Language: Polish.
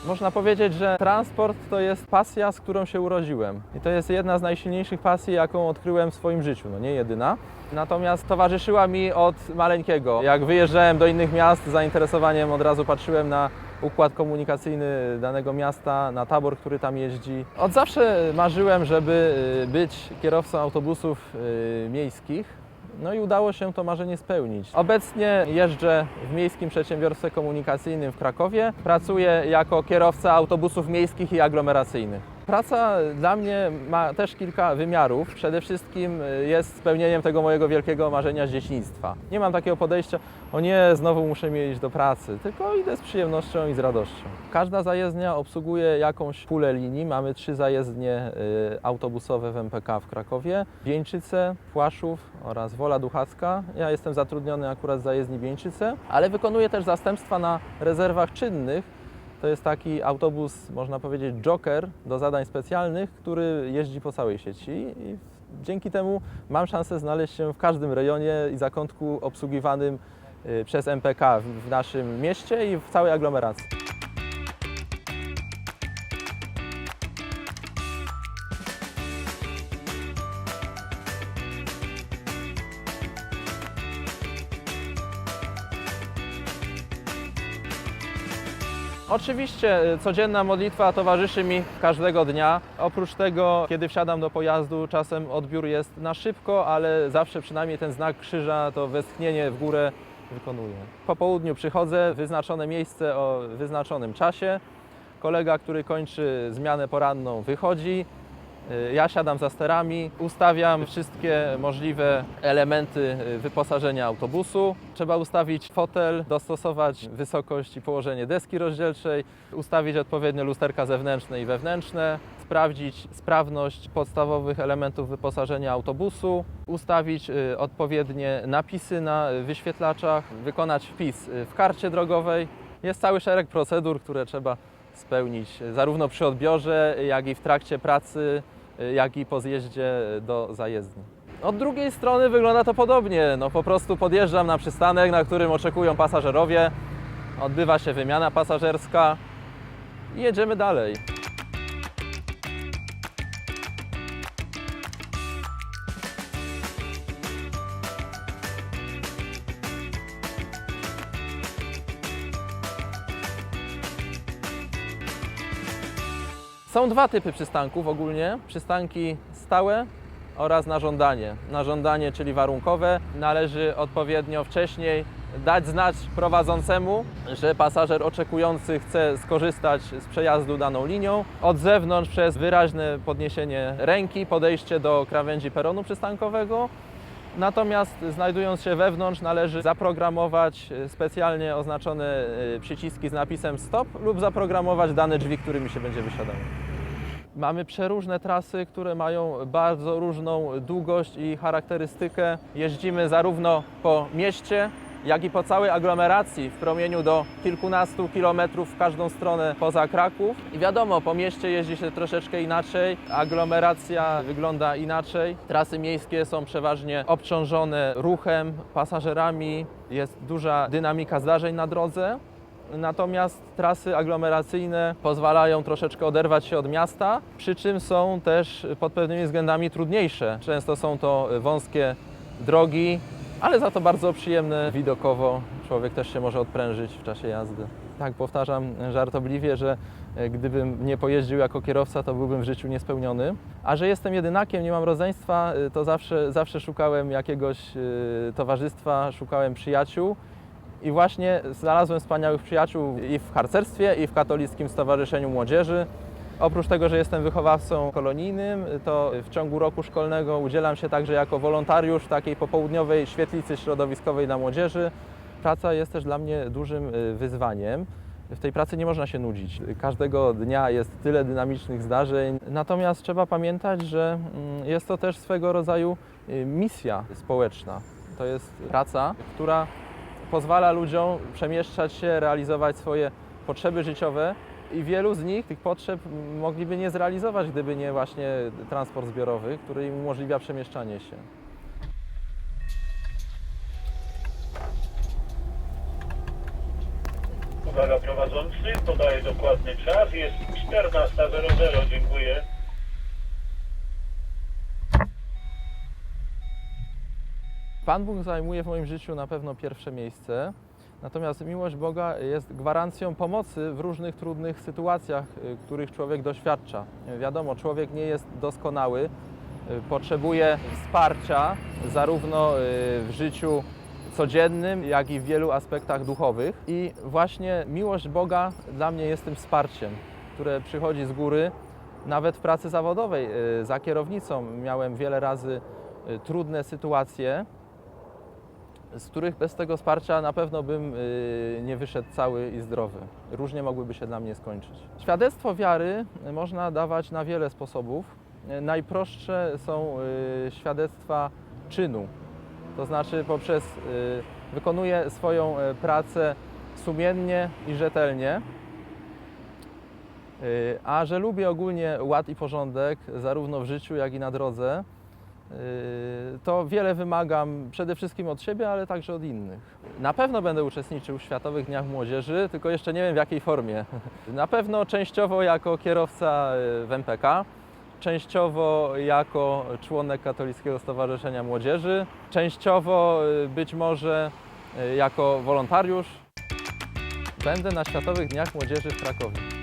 Można powiedzieć, że transport to jest pasja, z którą się urodziłem. I to jest jedna z najsilniejszych pasji, jaką odkryłem w swoim życiu, no nie jedyna. Natomiast towarzyszyła mi od maleńkiego. Jak wyjeżdżałem do innych miast, z zainteresowaniem od razu patrzyłem na układ komunikacyjny danego miasta, na tabor, który tam jeździ. Od zawsze marzyłem, żeby być kierowcą autobusów miejskich. No i udało się to marzenie spełnić. Obecnie jeżdżę w Miejskim Przedsiębiorstwie Komunikacyjnym w Krakowie. Pracuję jako kierowca autobusów miejskich i aglomeracyjnych. Praca dla mnie ma też kilka wymiarów. Przede wszystkim jest spełnieniem tego mojego wielkiego marzenia z dzieciństwa. Nie mam takiego podejścia, o nie, znowu muszę iść do pracy, tylko idę z przyjemnością i z radością. Każda zajezdnia obsługuje jakąś pulę linii. Mamy 3 zajezdnie autobusowe w MPK w Krakowie. Wieńczyce, Płaszów oraz Wola Duchacka. Ja jestem zatrudniony akurat w zajezdni Wieńczyce, ale wykonuję też zastępstwa na rezerwach czynnych. To jest taki autobus, można powiedzieć, joker do zadań specjalnych, który jeździ po całej sieci i dzięki temu mam szansę znaleźć się w każdym rejonie i zakątku obsługiwanym przez MPK w naszym mieście i w całej aglomeracji. Oczywiście codzienna modlitwa towarzyszy mi każdego dnia. Oprócz tego, kiedy wsiadam do pojazdu, czasem odbiór jest na szybko, ale zawsze przynajmniej ten znak krzyża, to westchnienie w górę wykonuję. Po południu przychodzę w wyznaczone miejsce o wyznaczonym czasie. Kolega, który kończy zmianę poranną, wychodzi. Ja siadam za sterami, ustawiam wszystkie możliwe elementy wyposażenia autobusu. Trzeba ustawić fotel, dostosować wysokość i położenie deski rozdzielczej, ustawić odpowiednio lusterka zewnętrzne i wewnętrzne, sprawdzić sprawność podstawowych elementów wyposażenia autobusu, ustawić odpowiednie napisy na wyświetlaczach, wykonać wpis w karcie drogowej. Jest cały szereg procedur, które trzeba spełnić zarówno przy odbiorze, jak i w trakcie pracy, jak i po zjeździe do zajezdni. Od drugiej strony wygląda to podobnie. No, po prostu podjeżdżam na przystanek, na którym oczekują pasażerowie, odbywa się wymiana pasażerska i jedziemy dalej. Są 2 typy przystanków ogólnie. Przystanki stałe oraz na żądanie. Na żądanie, czyli warunkowe, należy odpowiednio wcześniej dać znać prowadzącemu, że pasażer oczekujący chce skorzystać z przejazdu daną linią. Od zewnątrz przez wyraźne podniesienie ręki, podejście do krawędzi peronu przystankowego. Natomiast znajdując się wewnątrz, należy zaprogramować specjalnie oznaczone przyciski z napisem stop lub zaprogramować dane drzwi, którymi się będzie wysiadało. Mamy przeróżne trasy, które mają bardzo różną długość i charakterystykę. Jeździmy zarówno po mieście, jak i po całej aglomeracji w promieniu do kilkunastu kilometrów w każdą stronę poza Kraków. I wiadomo, po mieście jeździ się troszeczkę inaczej, aglomeracja wygląda inaczej. Trasy miejskie są przeważnie obciążone ruchem, pasażerami, jest duża dynamika zdarzeń na drodze. Natomiast trasy aglomeracyjne pozwalają troszeczkę oderwać się od miasta, przy czym są też pod pewnymi względami trudniejsze. Często są to wąskie drogi, ale za to bardzo przyjemne widokowo. Człowiek też się może odprężyć w czasie jazdy. Tak, powtarzam żartobliwie, że gdybym nie pojeździł jako kierowca, to byłbym w życiu niespełniony. A że jestem jedynakiem, nie mam rodzeństwa, to zawsze szukałem jakiegoś towarzystwa, szukałem przyjaciół. I właśnie znalazłem wspaniałych przyjaciół i w harcerstwie, i w Katolickim Stowarzyszeniu Młodzieży. Oprócz tego, że jestem wychowawcą kolonijnym, to w ciągu roku szkolnego udzielam się także jako wolontariusz w takiej popołudniowej świetlicy środowiskowej dla młodzieży. Praca jest też dla mnie dużym wyzwaniem. W tej pracy nie można się nudzić. Każdego dnia jest tyle dynamicznych zdarzeń. Natomiast trzeba pamiętać, że jest to też swego rodzaju misja społeczna. To jest praca, która pozwala ludziom przemieszczać się, realizować swoje potrzeby życiowe i wielu z nich tych potrzeb mogliby nie zrealizować, gdyby nie właśnie transport zbiorowy, który im umożliwia przemieszczanie się. Uwaga prowadzący, podaję dokładny czas, jest 14:00, dziękuję. Pan Bóg zajmuje w moim życiu na pewno pierwsze miejsce, natomiast miłość Boga jest gwarancją pomocy w różnych trudnych sytuacjach, których człowiek doświadcza. Wiadomo, człowiek nie jest doskonały, potrzebuje wsparcia zarówno w życiu codziennym, jak i w wielu aspektach duchowych. I właśnie miłość Boga dla mnie jest tym wsparciem, które przychodzi z góry. Nawet w pracy zawodowej za kierownicą miałem wiele razy trudne sytuacje, z których bez tego wsparcia na pewno bym nie wyszedł cały i zdrowy. Różnie mogłyby się dla mnie skończyć. Świadectwo wiary można dawać na wiele sposobów. Najprostsze są świadectwa czynu, to znaczy poprzez wykonuję swoją pracę sumiennie i rzetelnie, a że lubię ogólnie ład i porządek zarówno w życiu, jak i na drodze, to wiele wymagam przede wszystkim od siebie, ale także od innych. Na pewno będę uczestniczył w Światowych Dniach Młodzieży, tylko jeszcze nie wiem w jakiej formie. Na pewno częściowo jako kierowca w MPK, częściowo jako członek Katolickiego Stowarzyszenia Młodzieży, częściowo być może jako wolontariusz. Będę na Światowych Dniach Młodzieży w Krakowie.